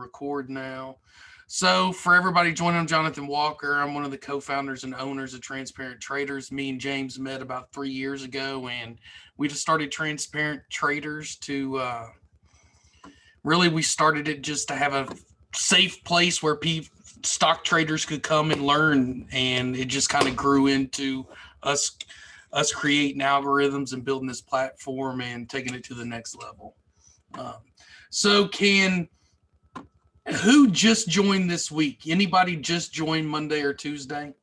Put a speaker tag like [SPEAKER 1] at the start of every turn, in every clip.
[SPEAKER 1] record now. So for everybody joining, I'm Jonathan Walker. I'm one of the co-founders and owners of Transparent Traders. Me and James met about 3 years ago, and we just started Transparent Traders to really, we started it just to have a safe place where stock traders could come and learn, and it just kind of grew into us creating algorithms and building this platform and taking it to the next level. So who just joined this week? Anybody just joined Monday or Tuesday?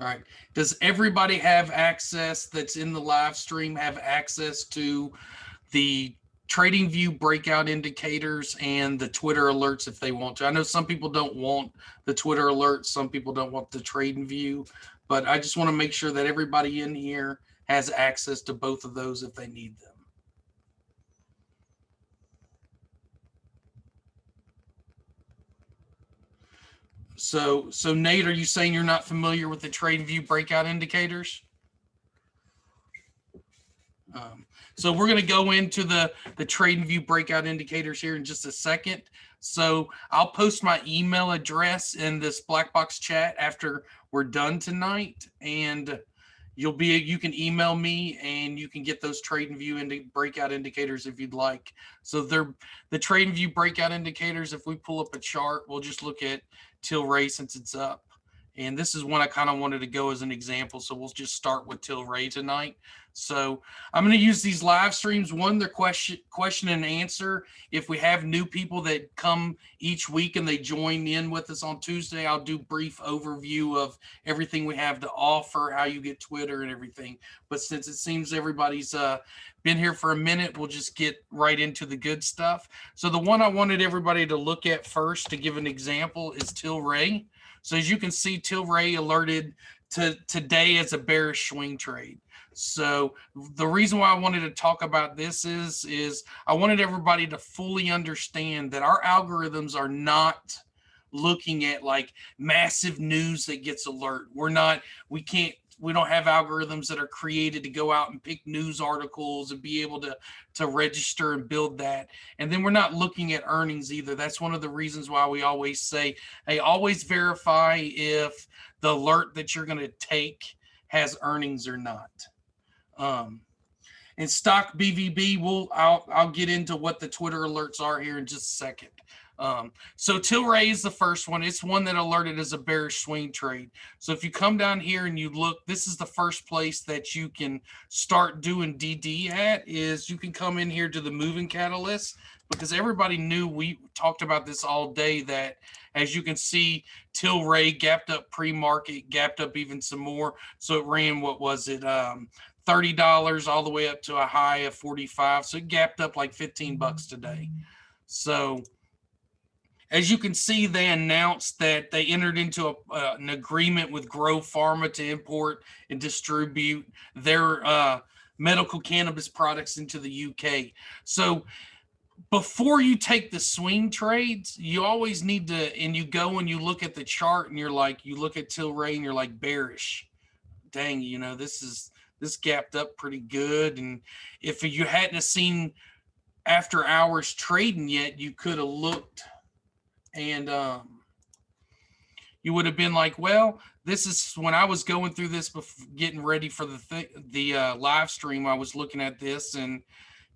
[SPEAKER 1] All right. Does everybody have access that's in the live stream, have access to the TradingView Breakout Indicators and the Twitter alerts if they want to? I know some people don't want the Twitter alerts. Some people don't want the TradingView, but I just want to make sure that everybody in here has access to both of those if they need them. So Nate, are you saying you're not familiar with the TradingView Breakout Indicators? So we're going to go into the TradingView Breakout Indicators here in just a second. So I'll post my email address in this Blackbox chat after we're done tonight, and you can email me and you can get those TradingView Breakout Indicators if you'd like. So the TradingView Breakout Indicators, if we pull up a chart, we'll just look at Tilray since it's up. And this is one I kind of wanted to go as an example. So we'll just start with Tilray tonight. So I'm going to use these live streams. One, they're question and answer. If we have new people that come each week and they join in with us on Tuesday, I'll do brief overview of everything we have to offer, how you get Twitter and everything. But since it seems everybody's been here for a minute, we'll just get right into the good stuff. So the one I wanted everybody to look at first to give an example is Tilray. So as you can see, Tilray alerted to today as a bearish swing trade. So the reason why I wanted to talk about this is I wanted everybody to fully understand that our algorithms are not looking at like massive news that gets alert. We don't have algorithms that are created to go out and pick news articles and be able to register and build that. And then we're not looking at earnings either. That's one of the reasons why we always say, hey, always verify if the alert that you're going to take has earnings or not. And stock BVB, I'll get into what the Twitter alerts are here in just a second. So Tilray is the first one. It's one that alerted as a bearish swing trade. So if you come down here and you look, this is the first place that you can start doing DD at. Is you can come in here to the moving catalyst, because everybody knew, we talked about this all day, that as you can see, Tilray gapped up pre-market, gapped up even some more. So it ran, what was it, $30 all the way up to a high of 45. So it gapped up like 15 bucks today. So as you can see, they announced that they entered into an agreement with Grow Pharma to import and distribute their medical cannabis products into the UK. So before you take the swing trades, you always need to, and you go and you look at the chart and you're like, you look at Tilray and you're like, bearish. Dang, this gapped up pretty good. And if you hadn't seen after hours trading yet, you could have looked and you would have been like, well, this is when I was going through this, getting ready for the live stream. I was looking at this, and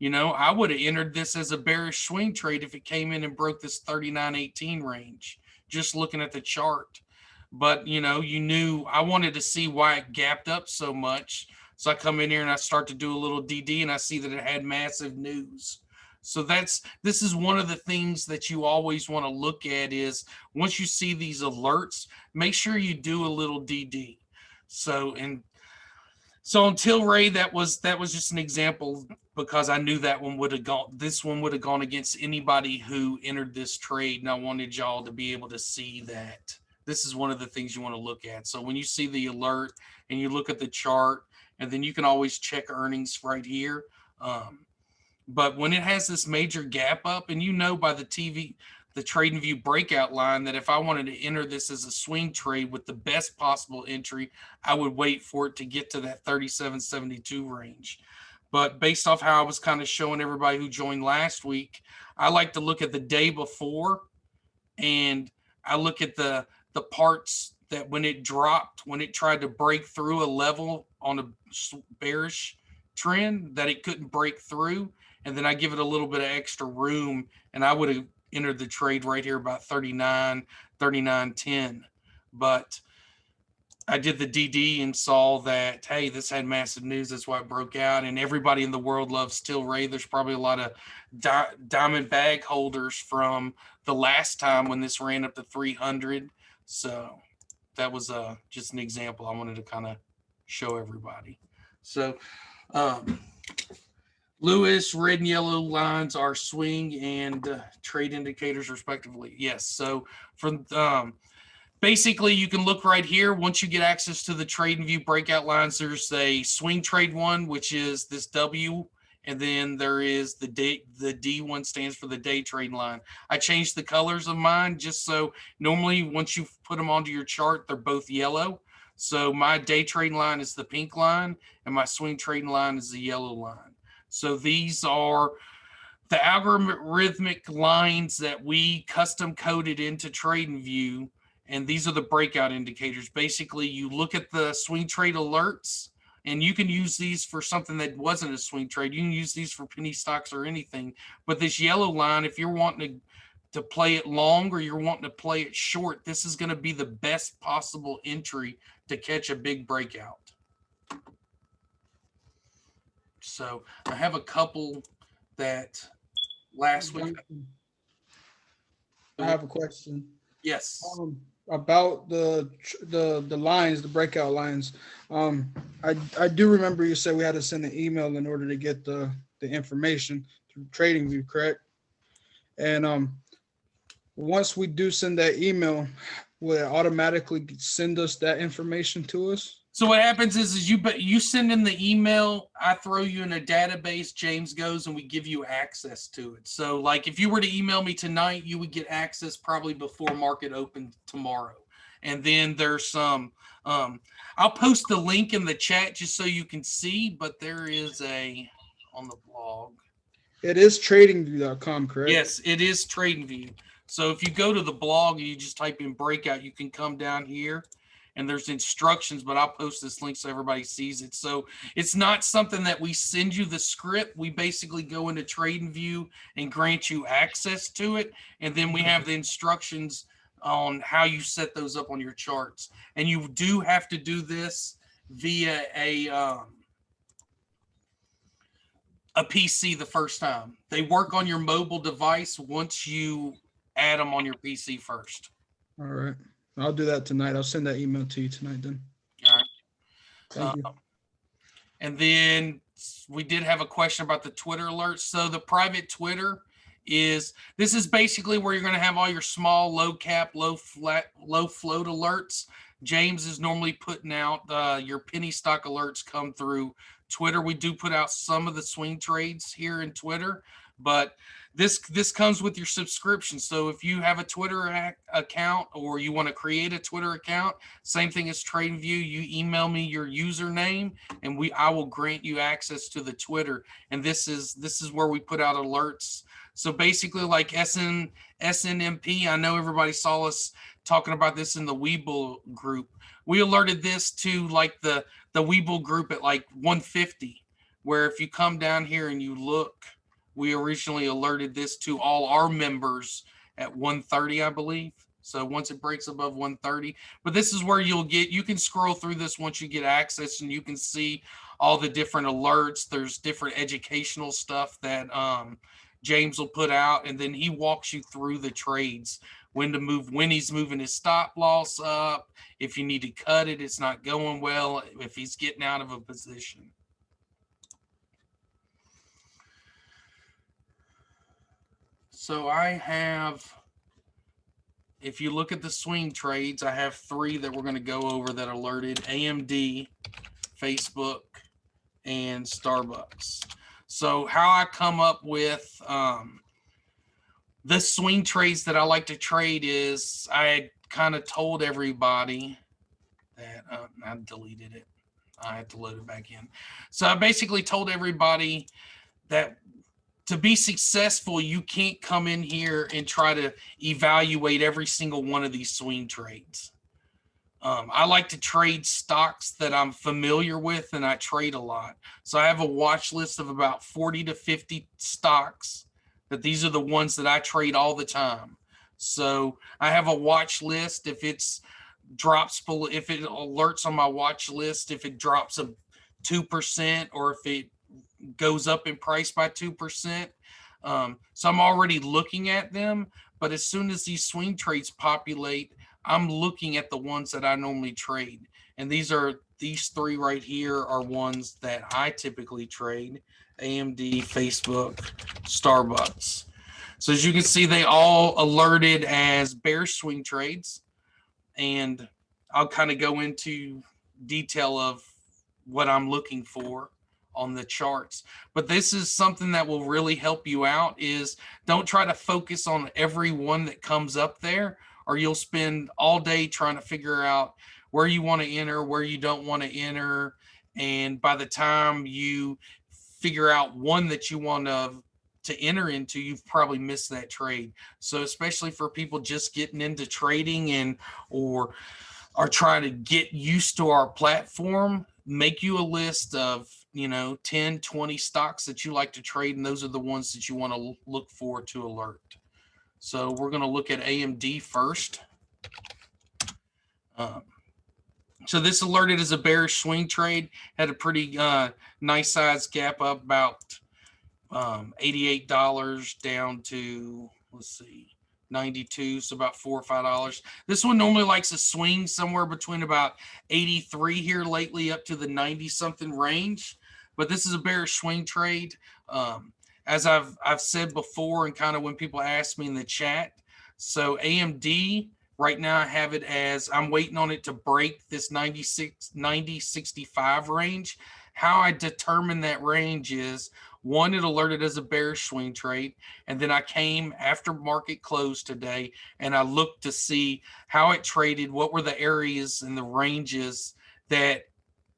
[SPEAKER 1] I would have entered this as a bearish swing trade if it came in and broke this 39.18 range, just looking at the chart. But you knew I wanted to see why it gapped up so much. So I come in here and I start to do a little DD, and I see that it had massive news. So this is one of the things that you always want to look at, is once you see these alerts, make sure you do a little DD. So on Tilray, that was just an example, because I knew that one would have gone. This one would have gone against anybody who entered this trade, and I wanted y'all to be able to see that. This is one of the things you want to look at. So when you see the alert and you look at the chart, and then you can always check earnings right here. But when it has this major gap up, and by the TradingView Breakout Line, that if I wanted to enter this as a swing trade with the best possible entry, I would wait for it to get to that 37.72 range. But based off how I was kind of showing everybody who joined last week, I like to look at the day before, and I look at the parts that when it dropped, when it tried to break through a level on a bearish trend that it couldn't break through, and then I give it a little bit of extra room, and I would have entered the trade right here about 39.10. But I did the DD and saw that, hey, this had massive news. That's why it broke out. And everybody in the world loves Tilray. There's probably a lot of diamond bag holders from the last time when this ran up to 300. So that was just an example I wanted to kind of show everybody. So Lewis, red and yellow lines are swing and trade indicators respectively. Yes. So from basically, you can look right here. Once you get access to the TradingView breakout lines, there's a swing trade one, which is this W, and then there is the day. The D one stands for the day trade line. I changed the colors of mine just so normally once you put them onto your chart, they're both yellow. So my day trading line is the pink line, and my swing trading line is the yellow line. So these are the algorithmic lines that we custom coded into TradingView. And these are the breakout indicators. Basically, you look at the swing trade alerts, and you can use these for something that wasn't a swing trade. You can use these for penny stocks or anything. But this yellow line, if you're wanting to play it long or you're wanting to play it short, this is going to be the best possible entry to catch a big breakout. So I have a couple that last week.
[SPEAKER 2] I have a question.
[SPEAKER 1] Yes.
[SPEAKER 2] About the lines, the breakout lines. I do remember you said we had to send an email in order to get the information through TradingView, correct? And once we do send that email, will it automatically send us that information to us?
[SPEAKER 1] So what happens is you send in the email, I throw you in a database, James goes and we give you access to it. So like if you were to email me tonight, you would get access probably before market open tomorrow. And then there's some, I'll post the link in the chat just so you can see, but there is on the blog.
[SPEAKER 2] It is tradingview.com, correct?
[SPEAKER 1] Yes, it is TradingView. So if you go to the blog and you just type in breakout, you can come down here. And there's instructions, but I'll post this link so everybody sees it. So it's not something that we send you the script. We basically go into TradingView and grant you access to it. And then we have the instructions on how you set those up on your charts. And you do have to do this via a PC the first time. They work on your mobile device once you add them on your PC first.
[SPEAKER 2] All right. I'll do that tonight. I'll send that email to you tonight then.
[SPEAKER 1] All right.
[SPEAKER 2] Thank you.
[SPEAKER 1] And then we did have a question about the Twitter alerts. So the private Twitter this is basically where you're going to have all your small, low cap, low float alerts. James is normally putting out your penny stock alerts come through Twitter. We do put out some of the swing trades here in Twitter, but this comes with your subscription. So if you have a Twitter account or you want to create a Twitter account, same thing as TradingView, you email me your username and I will grant you access to the Twitter. And this is where we put out alerts. So basically like SNMP, I know everybody saw us talking about this in the Webull group. We alerted this to like the Webull group at like 150, where if you come down here and you look, we originally alerted this to all our members at 130, I believe. So once it breaks above 130, but this is where you can scroll through this once you get access and you can see all the different alerts. There's different educational stuff that James will put out, and then he walks you through the trades, when to move, when he's moving his stop loss up, if you need to cut it, it's not going well, if he's getting out of a position. So I have, if you look at the swing trades, I have 3 that we're going to go over that alerted: AMD, Facebook, and Starbucks. So how I come up with the swing trades that I like to trade is I had kind of told everybody that I deleted it. I had to load it back in. So I basically told everybody that to be successful, you can't come in here and try to evaluate every single one of these swing trades. I like to trade stocks that I'm familiar with, and I trade a lot. So I have a watch list of about 40 to 50 stocks that these are the ones that I trade all the time. So I have a watch list. If it's drops below, if it alerts on my watch list, if it drops a 2% or if it goes up in price by 2%. So I'm already looking at them, but as soon as these swing trades populate, I'm looking at the ones that I normally trade. And these three right here are ones that I typically trade: AMD, Facebook, Starbucks. So as you can see, they all alerted as bearish swing trades. And I'll kind of go into detail of what I'm looking for on the charts. But this is something that will really help you out, is don't try to focus on every one that comes up there, or you'll spend all day trying to figure out where you want to enter, where you don't want to enter. And by the time you figure out one that you want to enter into, you've probably missed that trade. So especially for people just getting into trading and or are trying to get used to our platform, make you a list of 10, 20 stocks that you like to trade, and those are the ones that you want to look for to alert. So we're going to look at AMD first. So this alerted as a bearish swing trade, had a pretty nice size gap up about $88 down to, let's see, 92, so about $4 or $5. This one normally likes to swing somewhere between about 83 here lately up to the 90 something range, but this is a bearish swing trade. As I've said before, and kind of when people ask me in the chat, so AMD right now I have it as I'm waiting on it to break this 90-65 range. How I determine that range is, one, it alerted as a bearish swing trade, and then I came after market close today and I looked to see how it traded, what were the areas and the ranges that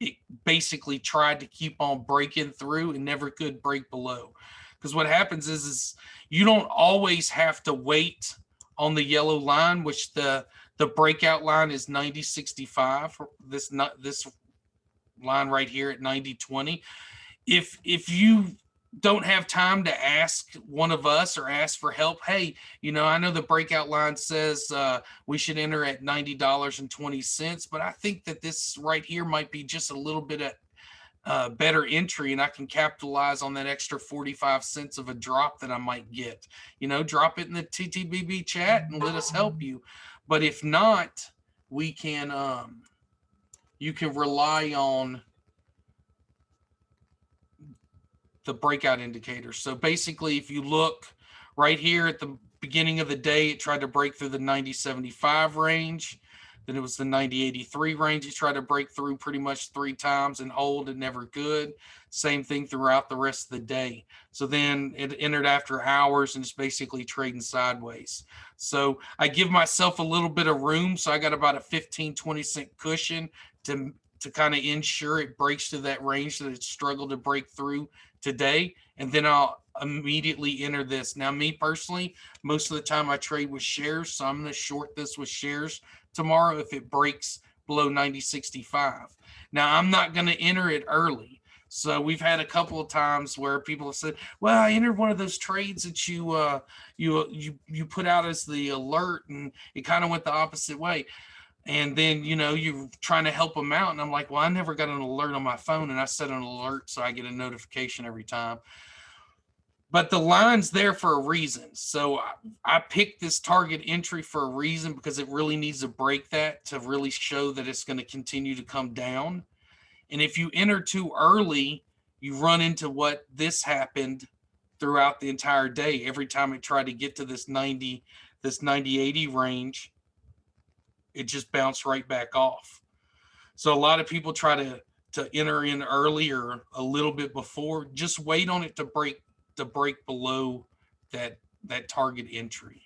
[SPEAKER 1] it basically tried to keep on breaking through and never could break below. Because what happens is you don't always have to wait on the yellow line, which the breakout line is 90-65. This line right here at 90-20. If you don't have time to ask one of us or ask for help, hey, I know the breakout line says we should enter at $90.20, but I think that this right here might be just a little bit of better entry, and I can capitalize on that extra 45 cents of a drop that I might get. Drop it in the TTBB chat and let us help you. But if not, we can you can rely on the breakout indicators. So basically, if you look right here at the beginning of the day, it tried to break through the 90-75 range. Then it was the 90-83 range. It tried to break through pretty much 3 times and hold, and never could. Same thing throughout the rest of the day. So then it entered after hours and it's basically trading sideways. So I give myself a little bit of room. So I got about a 15-20 cent cushion to kind of ensure it breaks to that range that it struggled to break through today. And then I'll immediately enter this. Now, me personally, most of the time I trade with shares. So I'm going to short this with shares tomorrow if it breaks below 90-65. Now, I'm not going to enter it early. So we've had a couple of times where people have said, well, I entered one of those trades that you put out as the alert, and it kind of went the opposite way. And then, you're trying to help them out. And I'm like, well, I never got an alert on my phone, and I set an alert so I get a notification every time. But the line's there for a reason. So I picked this target entry for a reason, because it really needs to break that to really show that it's going to continue to come down. And if you enter too early, you run into what this happened throughout the entire day. Every time it tried to get to this 90-80 range, it just bounced right back off. So a lot of people try to enter in early or a little bit before. Just wait on it to break below that target entry.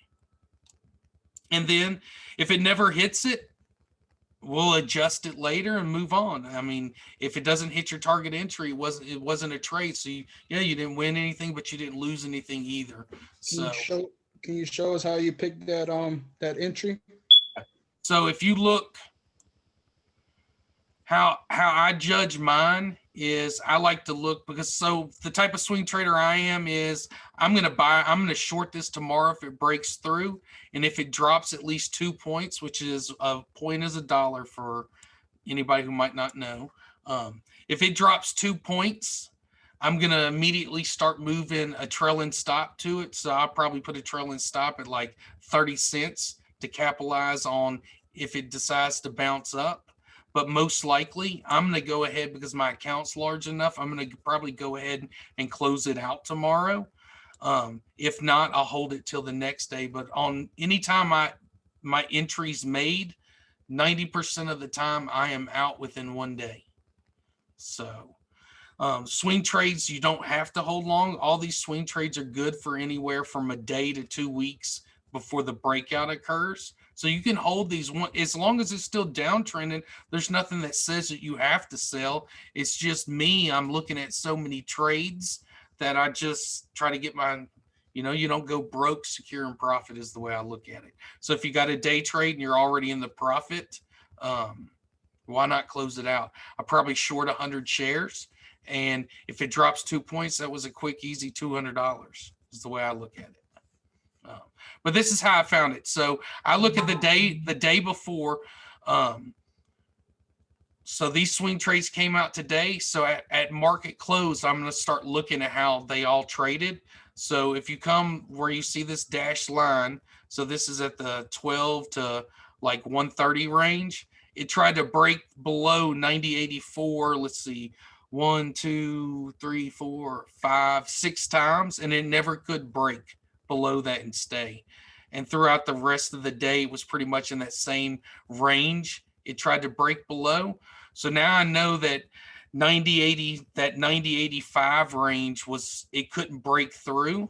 [SPEAKER 1] And then if it never hits it, we'll adjust it later and move on. I mean, if it doesn't hit your target entry, it wasn't a trade. So you didn't win anything, but you didn't lose anything either.
[SPEAKER 2] Can you
[SPEAKER 1] So
[SPEAKER 2] show can you show us how you picked that entry?
[SPEAKER 1] if you look, how I judge mine is I like to look, because so the type of swing trader I am is I'm going to short this tomorrow if it breaks through, and if it drops at least 2 points, which is a point is $1 for anybody who might not know. If it drops 2 points, I'm going to immediately start moving a trailing stop to it. So I'll probably put a trailing stop at like 30 cents to capitalize on if it decides to bounce up. But most likely, I'm going to go ahead, because my account's large enough, I'm going to probably go ahead and close it out tomorrow. If not, I'll hold it till the next day. But on any time my entry's made, 90% of the time I am out within 1 day. So swing trades, you don't have to hold long. All these swing trades are good for anywhere from a day to 2 weeks before the breakout occurs. So you can hold these one as long as it's still downtrending. There's nothing that says that you have to sell. It's just me. I'm looking at so many trades that I just try to get my, you don't go broke, secure, and profit is the way I look at it. So if you got a day trade and you're already in the profit, why not close it out? I probably short 100 shares. And if it drops 2 points, that was a quick, easy $200 is the way I look at it. But this is how I found it. So I look at the day before. So these swing trades came out today. So at market close, I'm going to start looking at how they all traded. So if you come where you see this dashed line, so this is at the 12 to like 130 range. It tried to break below 90.84. Let's see, 1, 2, 3, 4, 5, 6 times, and it never could break below that and stay. And throughout the rest of the day, it was pretty much in that same range. It tried to break below. So now I know that 90.85 range it couldn't break through.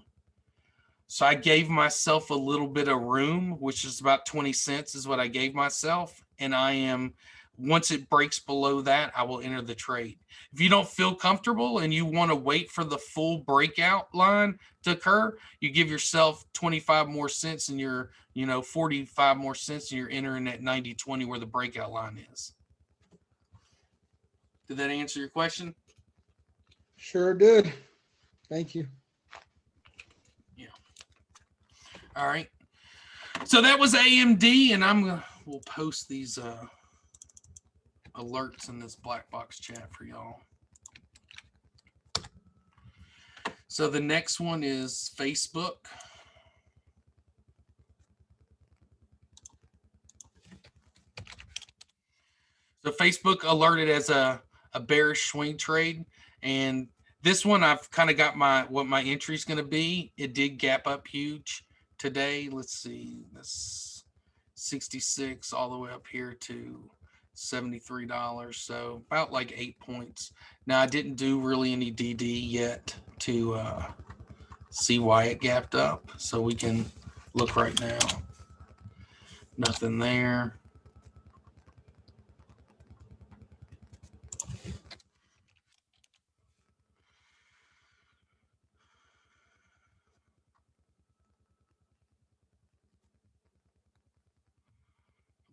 [SPEAKER 1] So I gave myself a little bit of room, which is about 20 cents is what I gave myself. And once it breaks below that, I will enter the trade. If you don't feel comfortable and you want to wait for the full breakout line to occur, you give yourself 25 more cents and you're, 45 more cents and you're entering at 90.20 where the breakout line is. Did that answer your question?
[SPEAKER 2] Sure did. Thank you.
[SPEAKER 1] Yeah. All right. So that was AMD, and we'll post these alerts in this Blackbox chat for y'all. So the next one is Facebook. So Facebook alerted as a bearish swing trade, and this one I've kind of got what my entry is going to be. It did gap up huge today. Let's see, this 66 all the way up here to $73. So about like 8 points. Now I didn't do really any DD yet to see why it gapped up. So we can look right now. Nothing there.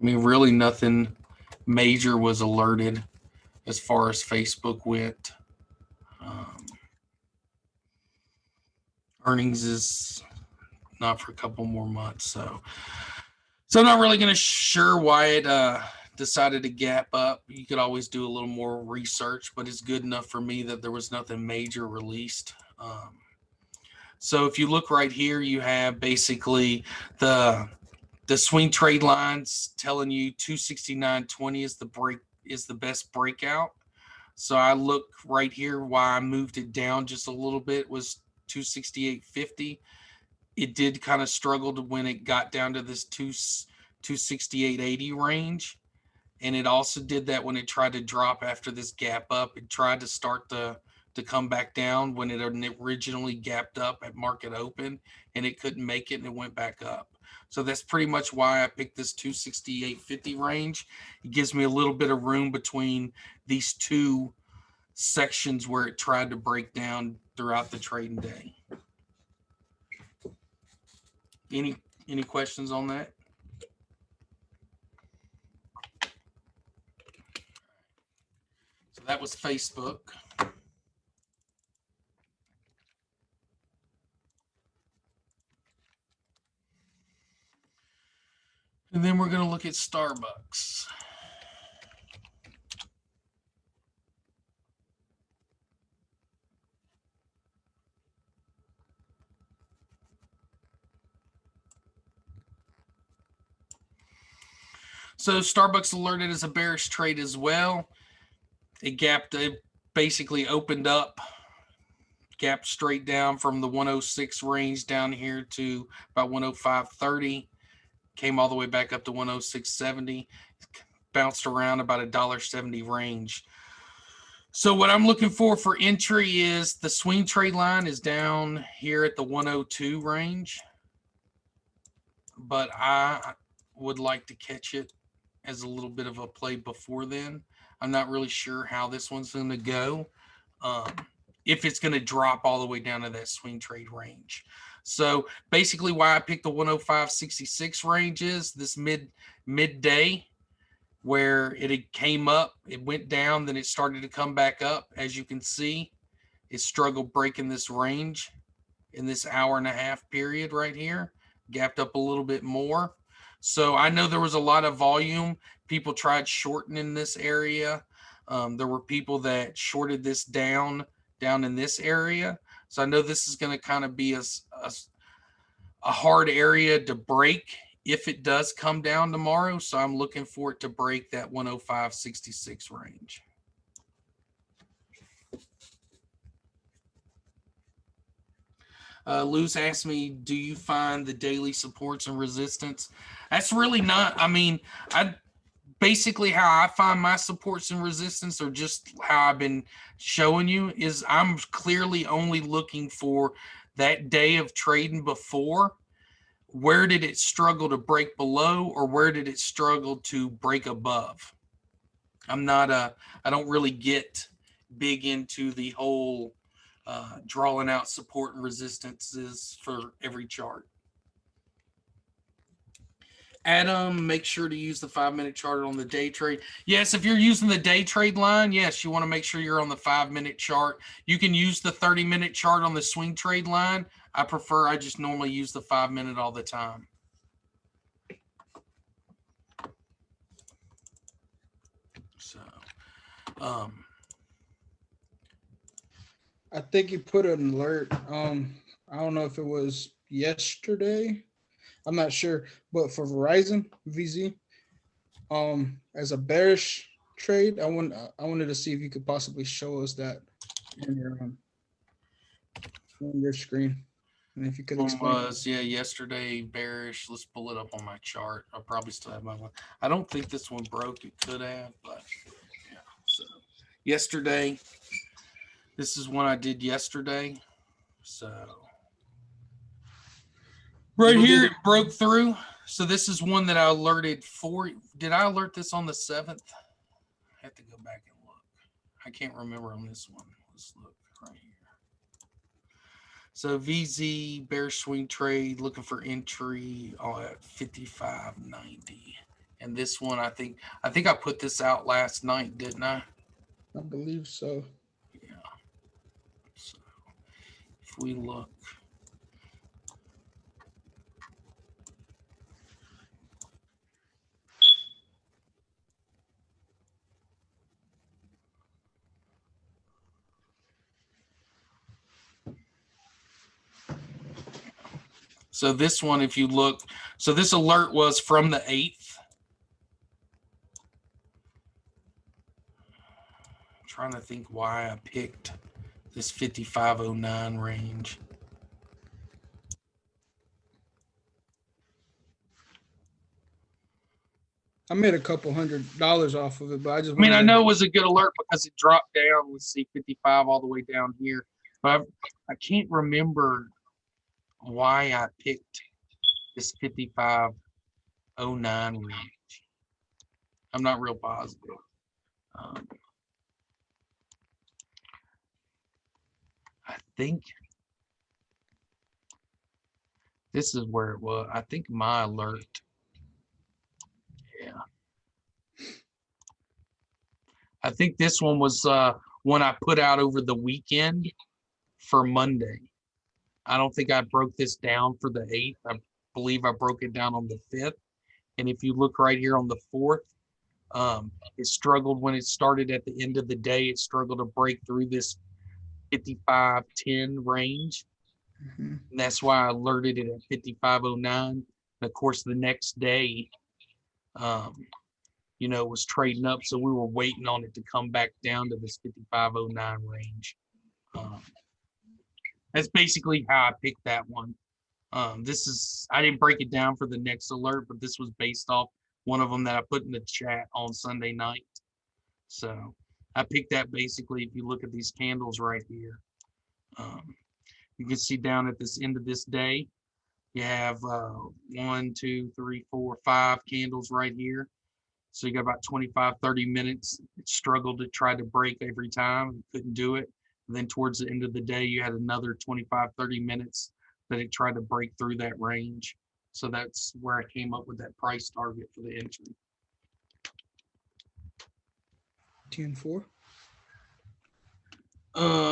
[SPEAKER 1] I mean, really nothing major was alerted as far as Facebook went. Earnings is not for a couple more months. So I'm not really sure why it decided to gap up. You could always do a little more research, but it's good enough for me that there was nothing major released. So if you look right here, you have basically the swing trade lines telling you 269.20 is the best breakout. So I look right here, why I moved it down just a little bit was 268.50. It did kind of struggle when it got down to this 268.80 range. And it also did that when it tried to drop after this gap up. It tried to start to come back down when it originally gapped up at market open, and it couldn't make it, and it went back up. So that's pretty much why I picked this 268.50 range. It gives me a little bit of room between these two sections where it tried to break down throughout the trading day. Any questions on that? So that was Facebook. And then we're going to look at Starbucks. So Starbucks alerted as a bearish trade as well. It basically opened up, gapped straight down from the 106 range down here to about 105.30. Came all the way back up to 106.70. Bounced around about a $1.70 range. So what I'm looking for entry is the swing trade line is down here at the 102 range. But I would like to catch it as a little bit of a play before then. I'm not really sure how this one's going to go. If it's going to drop all the way down to that swing trade range. So basically why I picked the 105.66 range is this midday where it came up, it went down, then it started to come back up. As you can see, it struggled breaking this range in this hour-and-a-half period right here, gapped up a little bit more. So I know there was a lot of volume. People tried shortening this area. There were people that shorted this down in this area. So I know this is going to kind of be a hard area to break if it does come down tomorrow. So I'm looking for it to break that 105.66 range. Luz asked me, do you find the daily supports and resistance? That's really not, I mean, basically how I find my supports and resistance, or just how I've been showing you, is I'm clearly only looking for that day of trading before. Where did it struggle to break below, or where did it struggle to break above? I don't really get big into the whole drawing out support and resistances for every chart. Adam, make sure to use the 5-minute chart on the day trade. Yes, if you're using the day trade line, yes, you want to make sure you're on the 5-minute chart. You can use the 30-minute chart on the swing trade line. I just normally use the 5-minute all the time. So,
[SPEAKER 2] I think you put an alert. I don't know if it was yesterday. I'm not sure, but for Verizon VZ, as a bearish trade, I wanted to see if you could possibly show us that on your screen, and if you could explain.
[SPEAKER 1] Yesterday bearish. Let's pull it up on my chart. I'll probably still have my one. I don't think this one broke. It could have, but yeah. So yesterday, this is one I did yesterday. So right here, it broke through. So this is one that I alerted for. Did I alert this on the 7th? I have to go back and look. I can't remember on this one. Let's look right here. So VZ bearish swing trade, looking for entry at 55.90. And this one, I think I put this out last night, didn't I?
[SPEAKER 2] I believe so.
[SPEAKER 1] Yeah. So if we look. So this one, if you look, so this alert was from the 8th. I'm trying to think why I picked this 55.09 range.
[SPEAKER 2] I made a couple $100 off of it, but
[SPEAKER 1] I know it was a good alert because it dropped down. Let's see, 55 all the way down here. But I can't remember why I picked this 5509 range. I'm not real positive. I think this is where it was. I think my alert. Yeah. I think this one was one I put out over the weekend for Monday. I don't think I broke this down for the 8th. I believe I broke it down on the 5th. And if you look right here on the 4th, it struggled when it started at the end of the day. It struggled to break through this 55.10 range.
[SPEAKER 2] Mm-hmm.
[SPEAKER 1] And that's why I alerted it at 5509. And of course, the next day, you know, it was trading up. So we were waiting on it to come back down to this 5509 range. That's basically how I picked that one. This is, I didn't break it down for the next alert, but this was based off one of them that I put in the chat on Sunday night. So I picked that basically, if you look at these candles right here, you can see down at this end of this day, you have 1, 2, 3, 4, 5 candles right here. So you got about 25, 30 minutes. It struggled to try to break every time, couldn't do it. And then towards the end of the day, you had another 25, 30 minutes that it tried to break through that range. So that's where I came up with that price target for the entry.
[SPEAKER 2] TN4.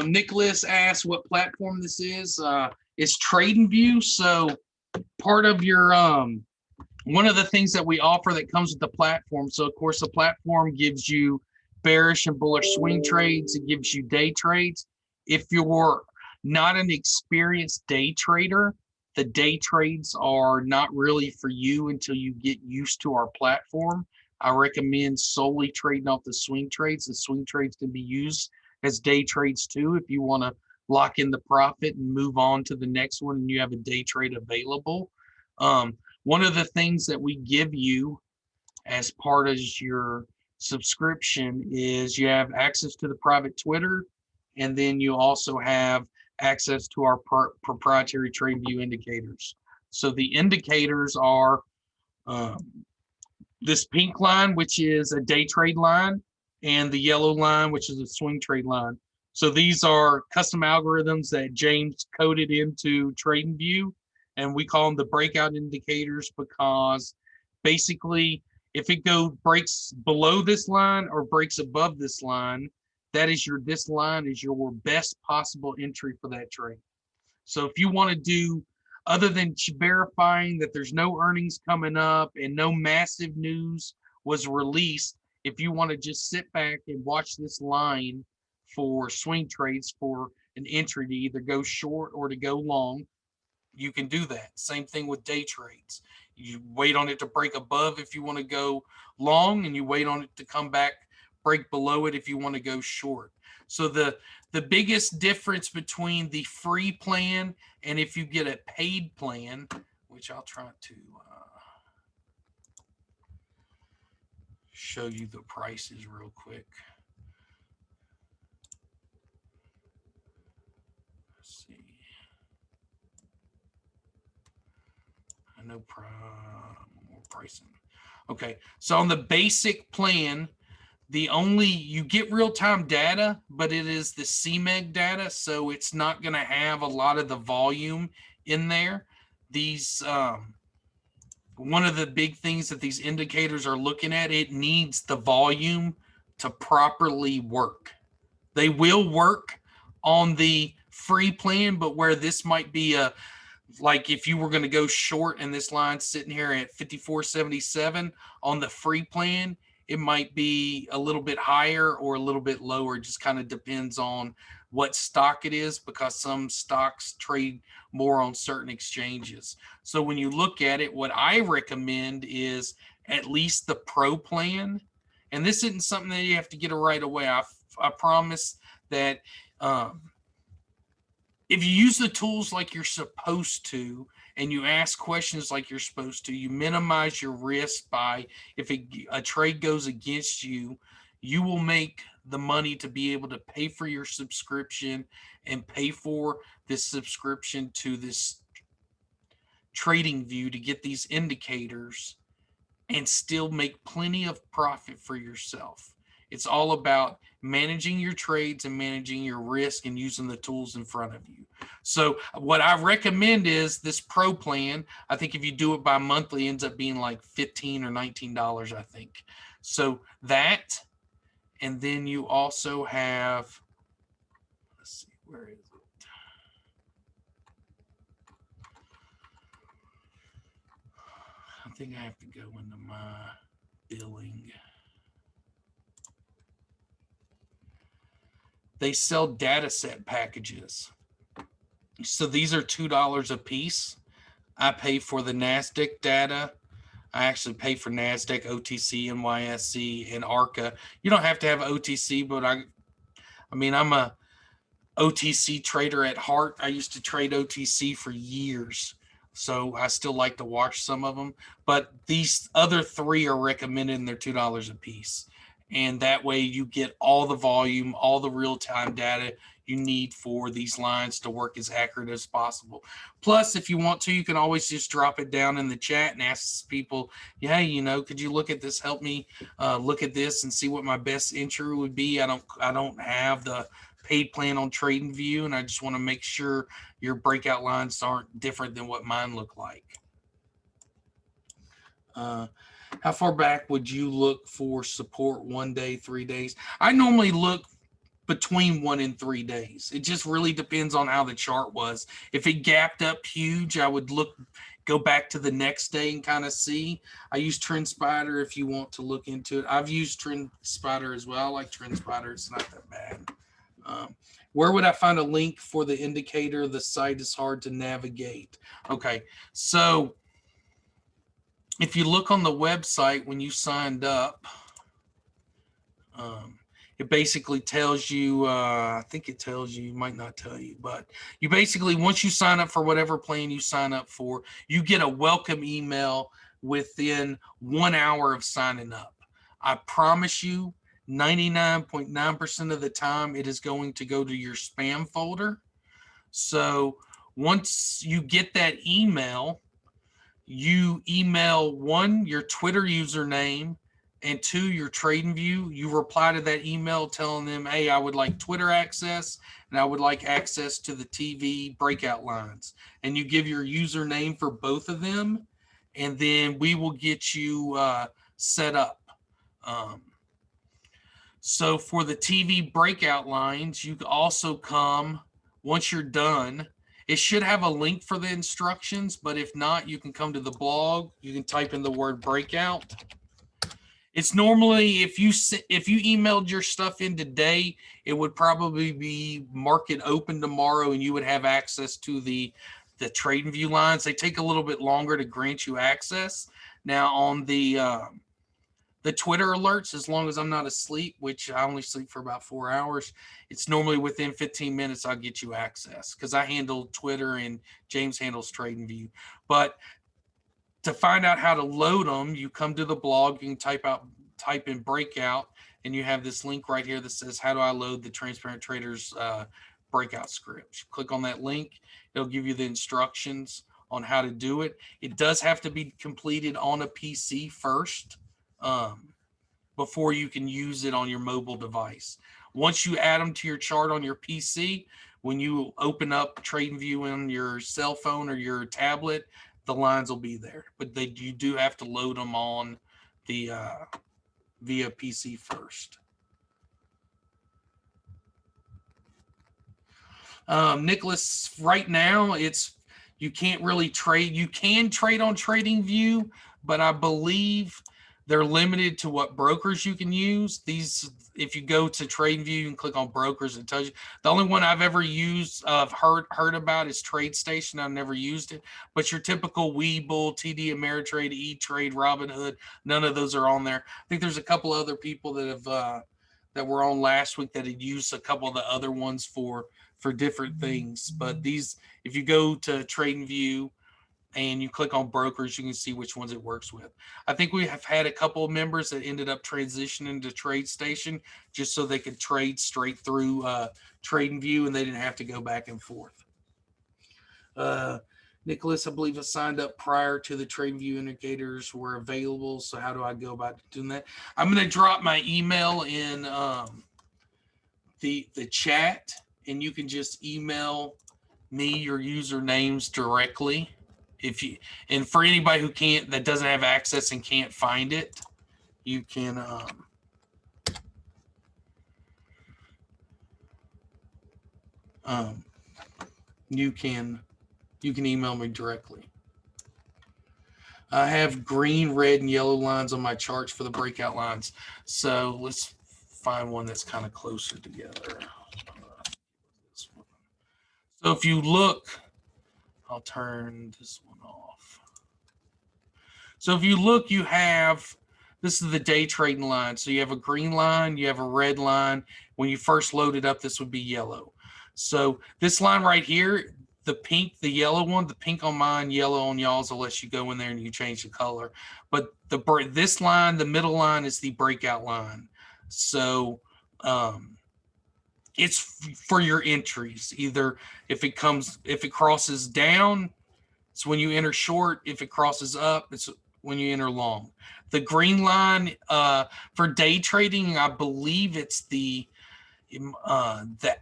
[SPEAKER 1] Nicholas asked what platform this is. It's TradingView. So part of your one of the things that we offer that comes with the platform. So of course the platform gives you bearish and bullish swing trades. It gives you day trades. If you're not an experienced day trader, the day trades are not really for you until you get used to our platform. I recommend solely trading off the swing trades. The swing trades can be used as day trades too if you want to lock in the profit and move on to the next one and you have a day trade available. One of the things that we give you as part of your subscription is you have access to the private Twitter, and then you also have access to our proprietary TradingView indicators. So the indicators are this pink line, which is a day trade line, and the yellow line, which is a swing trade line. So these are custom algorithms that James coded into TradingView, and we call them the breakout indicators because basically if it breaks below this line or breaks above this line, this line is your best possible entry for that trade. So if you want to do, other than verifying that there's no earnings coming up and no massive news was released, if you want to just sit back and watch this line for swing trades for an entry to either go short or to go long, you can do that. Same thing with day trades. You wait on it to break above if you want to go long, and you wait on it to come back, break below it if you want to go short. So the biggest difference between the free plan and if you get a paid plan, which I'll try to show you the prices real quick. Let's see. I know more pricing. Okay, so on the basic plan, you get real-time data, but it is the CMEG data, so it's not going to have a lot of the volume in there. These one of the big things that these indicators are looking at, it needs the volume to properly work. They will work on the free plan, but where this might be like if you were going to go short and this line's sitting here at 54.77 on the free plan, it might be a little bit higher or a little bit lower. It just kind of depends on what stock it is, because some stocks trade more on certain exchanges. So when you look at it, what I recommend is at least the pro plan. And this isn't something that you have to get it right away. I promise that if you use the tools like you're supposed to, and you ask questions like you're supposed to, you minimize your risk by, if a trade goes against you, you will make the money to be able to pay for your subscription and pay for this subscription to this TradingView to get these indicators and still make plenty of profit for yourself. It's all about managing your trades and managing your risk and using the tools in front of you. So what I recommend is this pro plan. I think if you do it by monthly, it ends up being like $15 or $19, I think. So that, and then you also have, let's see, where is it? I think I have to go into my billing. They sell data set packages. So these are $2 a piece. I pay for the NASDAQ data. I actually pay for NASDAQ, OTC, NYSE, and ARCA. You don't have to have OTC, but I mean, I'm a OTC trader at heart. I used to trade OTC for years, so I still like to watch some of them. But these other three are recommended, and they're $2 a piece. And that way you get all the volume, all the real-time data you need for these lines to work as accurate as possible. Plus, if you want to, you can always just drop it down in the chat and ask people, yeah, you know, could you look at this, help me look at this and see what my best entry would be. I don't have the paid plan on TradingView, and I just want to make sure your breakout lines aren't different than what mine look like. How far back would you look for support? 1 day, 3 days? I normally look between 1 and 3 days. It just really depends on how the chart was. If it gapped up huge, I would go back to the next day and kind of see. I use TrendSpider if you want to look into it. I've used TrendSpider as well. I like TrendSpider. It's not that bad. Where would I find a link for the indicator? The site is hard to navigate. Okay, so if you look on the website when you signed up, it basically tells you, I think it tells you, might not tell you, but you basically, once you sign up for whatever plan you sign up for, you get a welcome email within 1 hour of signing up. I promise you, 99.9% of the time, it is going to go to your spam folder. So once you get that email, you email 1, your Twitter username, and 2, your TradingView. You reply to that email telling them, hey, I would like Twitter access, and I would like access to the TV breakout lines. And you give your username for both of them, and then we will get you set up. So for the TV breakout lines, you also come, once you're done, it should have a link for the instructions, but if not, you can come to the blog. You can type in the word breakout. It's normally, if you emailed your stuff in today, it would probably be market open tomorrow, and you would have access to the TradingView lines. They take a little bit longer to grant you access. Now on the Twitter alerts, as long as I'm not asleep, which I only sleep for about 4 hours, it's normally within 15 minutes I'll get you access because I handle Twitter and James handles TradingView. But to find out how to load them, you come to the blog, you can type in breakout, and you have this link right here that says, how do I load the Transparent Traders breakout scripts? Click on that link. It'll give you the instructions on how to do it. It does have to be completed on a PC first before you can use it on your mobile device. Once you add them to your chart on your PC, when you open up TradingView on your cell phone or your tablet, the lines will be there, but you do have to load them on the via PC first. Nicholas, right now you can't really trade. You can trade on TradingView, but I believe they're limited to what brokers you can use. If you go to TradingView and click on brokers, it tells you. The only one I've ever used, heard about is TradeStation. I've never used it, but your typical Webull, TD Ameritrade, E-Trade, Robinhood, none of those are on there. I think there's a couple other people that have that were on last week that had used a couple of the other ones for different things. But these, if you go to TradingView and you click on brokers, you can see which ones it works with. I think we have had a couple of members that ended up transitioning to TradeStation just so they could trade straight through TradingView and they didn't have to go back and forth. Nicholas, I believe, I signed up prior to the TradingView indicators were available. So how do I go about doing that? I'm going to drop my email in the chat, and you can just email me your usernames directly. If you, and for anybody who can't, that doesn't have access and can't find it, you can you can email me directly. I have green, red, and yellow lines on my charts for the breakout lines. So let's find one that's kind of closer together. So if you look, I'll turn this one off. So if you look, you have, this is the day trading line. So you have a green line, you have a red line. When you first load it up, this would be yellow. So this line right here, the pink, the yellow one, the pink on mine, yellow on y'all's, unless you go in there and you change the color. But this line, the middle line, is the breakout line. So it's for your entries. Either if it crosses down, it's when you enter short. If it crosses up, it's when you enter long. The green line for day trading, I believe it's the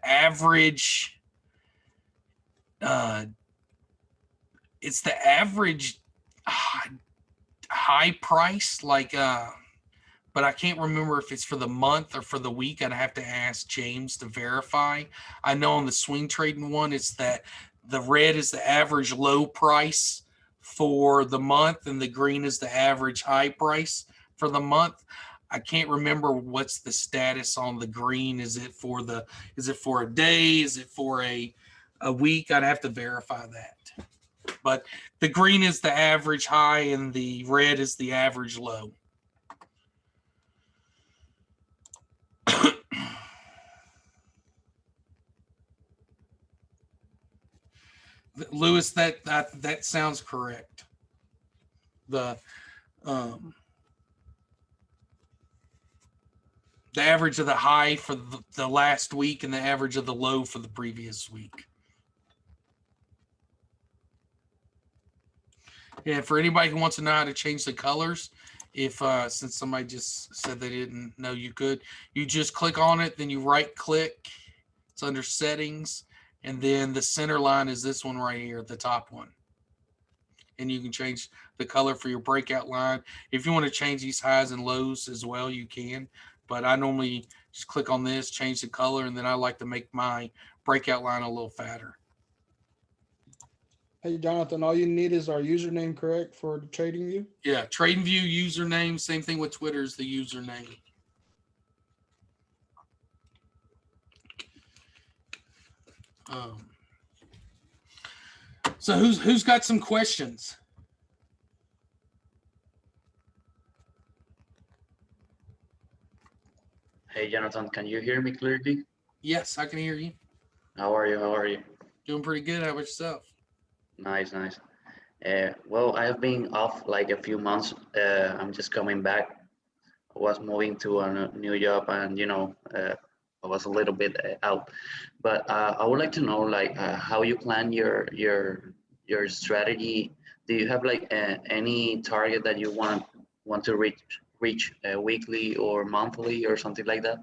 [SPEAKER 1] average. It's the average high price, like but I can't remember if it's for the month or for the week. I'd have to ask James to verify. I know on the swing trading one, it's that the red is the average low price for the month, and the green is the average high price for the month. I can't remember what's the status on the green. Is it for a day? Is it for a week? I'd have to verify that. But the green is the average high and the red is the average low. Lewis, that sounds correct. The average of the high for the last week and the average of the low for the previous week. And for anybody who wants to know how to change the colors, if since somebody just said they didn't know you could, you just click on it, then you right click. It's under settings, and then the center line is this one right here, the top one. And you can change the color for your breakout line. If you want to change these highs and lows as well, you can. But I normally just click on this, change the color, and then I like to make my breakout line a little fatter.
[SPEAKER 2] Hey, Jonathan, all you need is our username, correct, for the TradingView?
[SPEAKER 1] Yeah, TradingView username. Same thing with Twitter is the username. So who's got some questions?
[SPEAKER 3] Hey, Jonathan, can you hear me clearly?
[SPEAKER 1] Yes, I can hear you.
[SPEAKER 3] How are you?
[SPEAKER 1] Doing pretty good. How about yourself?
[SPEAKER 3] Nice. Well, I have been off like a few months. I'm just coming back. I was moving to a new job, and I was a little bit out. But I would like to know like how you plan your strategy. Do you have like any target that you want to reach weekly or monthly or something like that?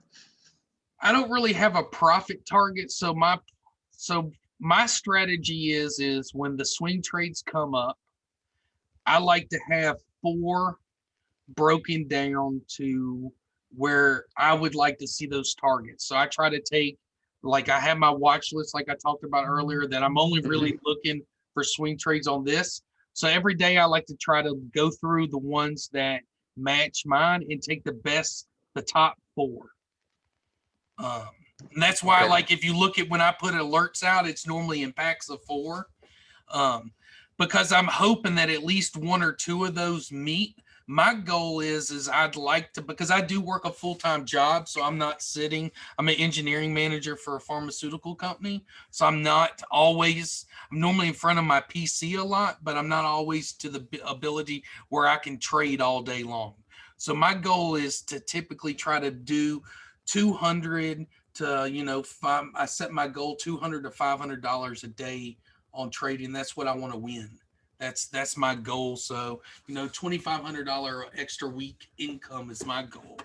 [SPEAKER 1] I don't really have a profit target, so my strategy is when the swing trades come up, I like to have 4 broken down to where I would like to see those targets. So I try to take, like, I have my watch list, like I talked about earlier, that I'm only really looking for swing trades on this. So every day I like to try to go through the ones that match mine and take the top 4. And that's why,
[SPEAKER 3] Okay.
[SPEAKER 1] like, if you look at when I put alerts out, it's normally in packs of 4, because I'm hoping that at least 1 or 2 of those meet. My goal is I'd like to, because I do work a full-time job, so I'm not sitting. I'm an engineering manager for a pharmaceutical company, so I'm normally in front of my PC a lot, but I'm not always to the ability where I can trade all day long. So my goal is to typically try to do 200 to, I set my goal $200 to $500 a day on trading. That's what I want to win. That's my goal. So, $2,500 extra week income is my goal.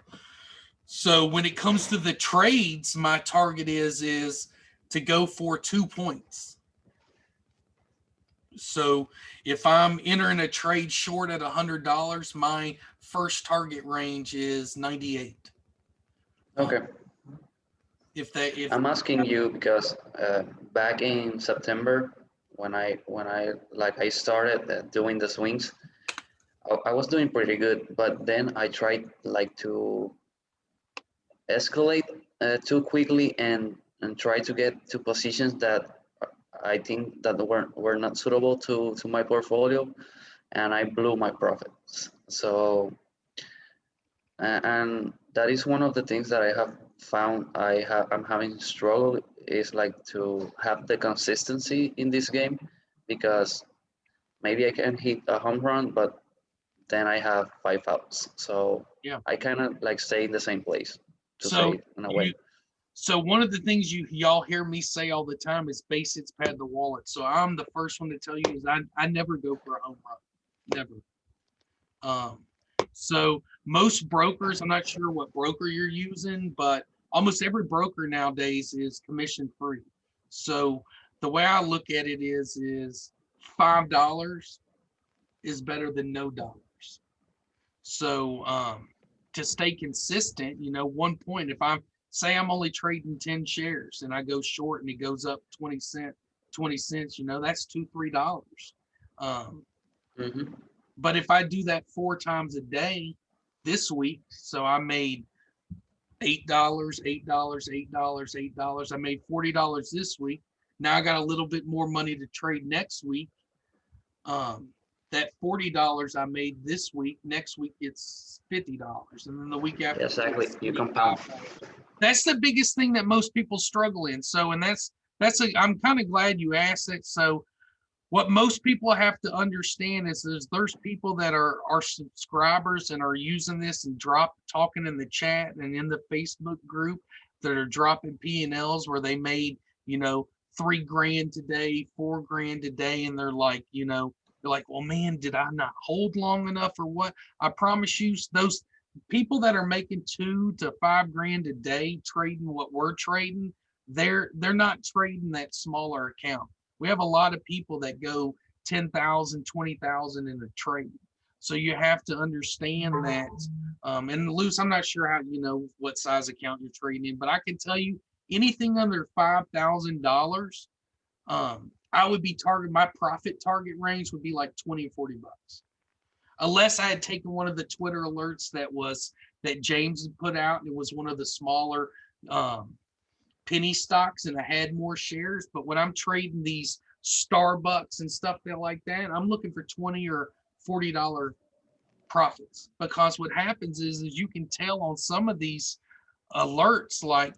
[SPEAKER 1] So when it comes to the trades, my target is to go for 2 points. So if I'm entering a trade short at $100, my first target range is 98.
[SPEAKER 3] Okay.
[SPEAKER 1] If
[SPEAKER 3] I'm asking you because back in September, when I started doing the swings, I was doing pretty good, but then I tried to escalate too quickly and try to get to positions that I think that were not suitable to my portfolio, and I blew my profits. So and that is one of the things that I have found I'm having struggle is like to have the consistency in this game, because maybe I can hit a home run, but then I have 5 outs. So
[SPEAKER 1] yeah.
[SPEAKER 3] I kind of like stay in the same place to
[SPEAKER 1] So
[SPEAKER 3] say it in a way.
[SPEAKER 1] So one of the things y'all hear me say all the time is base hits pad the wallet. So I'm the first one to tell you is I never go for a home run. Never. So most brokers, I'm not sure what broker you're using, but almost every broker nowadays is commission free. So the way I look at it is $5 is better than no dollars. So to stay consistent, 1 point, if I'm only trading 10 shares and I go short and it goes up 20 cents, that's $2-3. But if I do that 4 times a day this week, so I made $8, $8, $8, $8. I made $40 this week. Now I got a little bit more money to trade next week. That $40 I made this week, next week it's $50, and then the week after.
[SPEAKER 3] Yeah, exactly. You compound.
[SPEAKER 1] That's the biggest thing that most people struggle in. So, and I'm kind of glad you asked it. So, what most people have to understand is there's people that are subscribers and are using this and talking in the chat and in the Facebook group that are dropping P&Ls where they made, $3,000 today, $4,000 today, and they're like, well, man, did I not hold long enough or what? I promise you, those people that are making $2,000 to $5,000 a day trading what we're trading, they're not trading that smaller account. We have a lot of people that go 10,000, 20,000 in a trade. So you have to understand that. And Luce, I'm not sure how what size account you're trading in, but I can tell you anything under $5,000, I would be my profit target range would be like 20 or $40. Unless I had taken one of the Twitter alerts that James had put out, and it was one of the smaller penny stocks and I had more shares. But when I'm trading these Starbucks and stuff like that, I'm looking for $20 or $40 profits, because what happens is you can tell on some of these alerts, like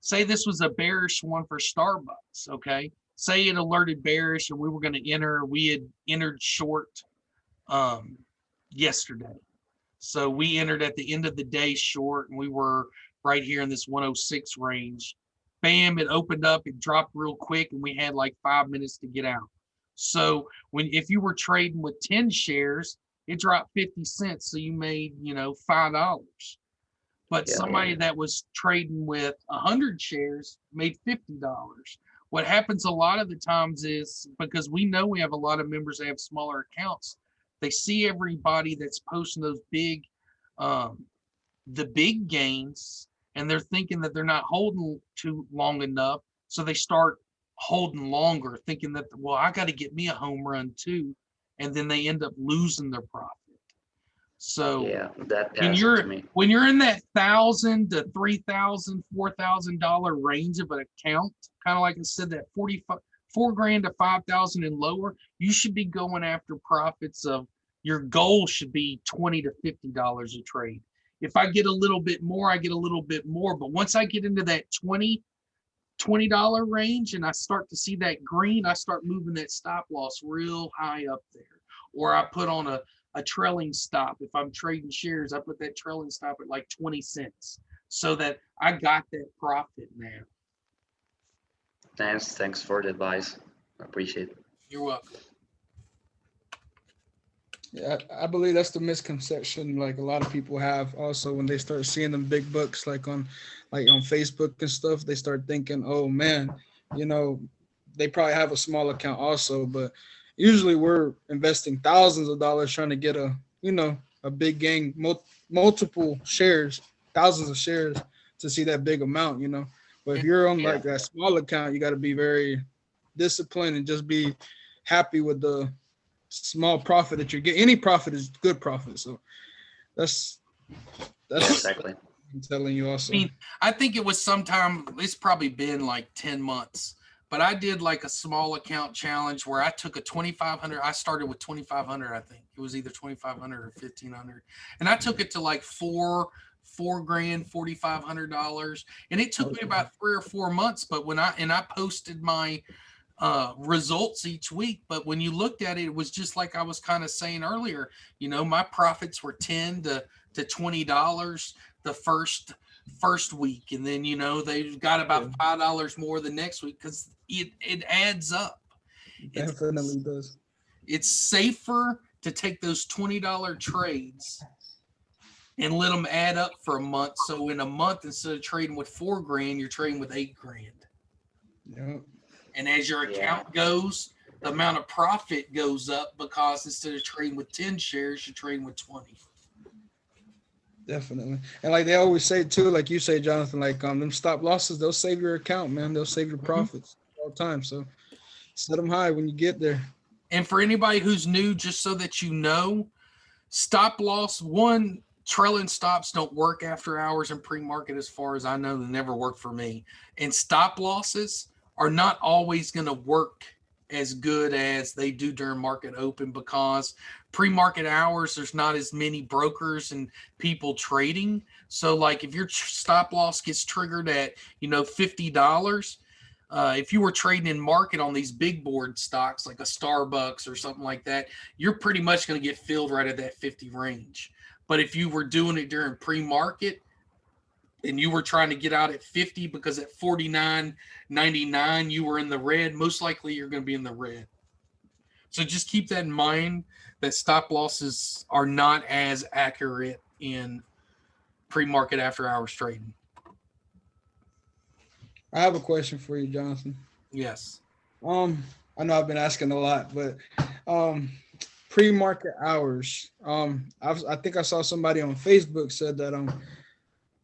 [SPEAKER 1] say this was a bearish one for Starbucks, okay? Say it alerted bearish and we were going to we had entered short yesterday. So we entered at the end of the day short, and we were right here in this 106 range. Bam, it opened up, it dropped real quick, and we had like 5 minutes to get out. So if you were trading with 10 shares, it dropped 50 cents. So you made, $5. But somebody that was trading with 100 shares made $50. What happens a lot of the times is, because we know we have a lot of members that have smaller accounts, they see everybody that's posting those big, the big gains, and they're thinking that they're not holding too long enough. So they start holding longer, thinking that, well, I got to get me a home run too. And then they end up losing their profit. So
[SPEAKER 3] yeah, that
[SPEAKER 1] when you're in that $1,000 to $3,000, $4,000 range of an account, kind of like I said, that $4,000 to $5,000 and lower, you should be going after profits of, your goal should be $20 to $50 a trade. If I get a little bit more, I get a little bit more. But once I get into that $20 range and I start to see that green, I start moving that stop loss real high up there. Or I put on a trailing stop. If I'm trading shares, I put that trailing stop at like 20 cents so that I got that profit now.
[SPEAKER 3] Thanks for the advice. I appreciate it.
[SPEAKER 1] You're welcome.
[SPEAKER 2] Yeah, I believe that's the misconception like a lot of people have also when they start seeing them big books like on Facebook and stuff. They start thinking, oh man, you know, they probably have a small account also, but usually we're investing thousands of dollars trying to get a big gain, multiple shares, thousands of shares to see that big amount. But if you're on
[SPEAKER 3] Yeah.
[SPEAKER 2] like that small account, you got to be very disciplined and just be happy with the small profit that you're getting. Any profit is good profit. So that's
[SPEAKER 3] Yeah, exactly.
[SPEAKER 2] I'm telling you also.
[SPEAKER 1] I mean, I think it was sometime, it's probably been like 10 months, but I did like a small account challenge where I took a 2,500. I started with 2,500. I think it was either 2,500 or 1,500. And I took it to like four grand, $4,500. And it took me about 3 or 4 months. But I posted my results each week, but when you looked at it, it was just like I was kind of saying earlier. My profits were $10 to $20 the first week, and then they got about $5 more the next week because it adds up.
[SPEAKER 2] Definitely does.
[SPEAKER 1] It's safer to take those $20 trades and let them add up for a month. So in a month, instead of trading with 4 grand, you're trading with 8 grand.
[SPEAKER 2] Yep.
[SPEAKER 1] And as your account goes, the amount of profit goes up because instead of trading with 10 shares, you're trading with 20.
[SPEAKER 2] Definitely. And like they always say too, like you say, Jonathan, like them stop losses, they'll save your account, man. They'll save your profits all the time. So set them high when you get there.
[SPEAKER 1] And for anybody who's new, just so that you know, stop loss, trailing stops don't work after hours in pre-market as far as I know. They never work for me. And stop losses are not always going to work as good as they do during market open because pre-market hours, there's not as many brokers and people trading. So like if your stop loss gets triggered at, $50, if you were trading in market on these big board stocks like a Starbucks or something like that, you're pretty much going to get filled right at that 50 range. But if you were doing it during pre-market and you were trying to get out at 50 because at 49.99 you were in the red, most likely you're going to be in the red. So just keep that in mind that stop losses are not as accurate in pre-market after hours trading.
[SPEAKER 2] I have a question for you, Jonathan.
[SPEAKER 1] Yes.
[SPEAKER 2] I know I've been asking a lot, but pre-market hours. I think I saw somebody on Facebook said that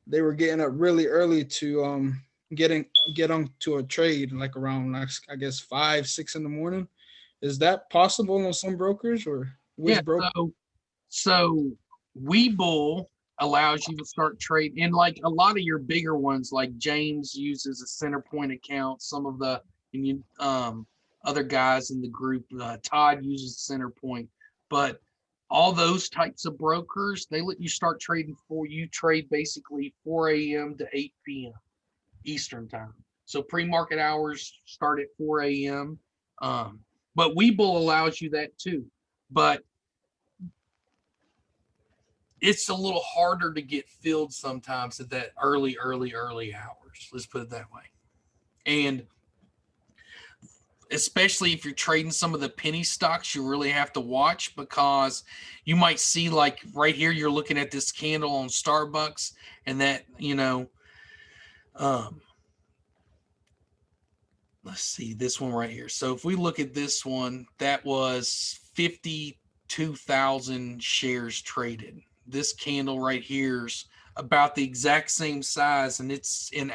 [SPEAKER 2] they were getting up really early to get on to a trade like around I guess 5, 6 in the morning. Is that possible on some brokers or which broker?
[SPEAKER 1] So Webull allows you to start trading, and like a lot of your bigger ones, like James uses a center point account. Some of the other guys in the group, Todd uses center point, but all those types of brokers, they let you start trading for you trade basically 4 a.m. to 8 p.m. Eastern time. So pre-market hours start at 4 a.m. But Webull allows you that too. But it's a little harder to get filled sometimes at that early hours. Let's put it that way. And especially if you're trading some of the penny stocks, you really have to watch because you might see like right here, you're looking at this candle on Starbucks and that, let's see this one right here. So if we look at this one, that was 52,000 shares traded. This candle right here's about the exact same size and it's in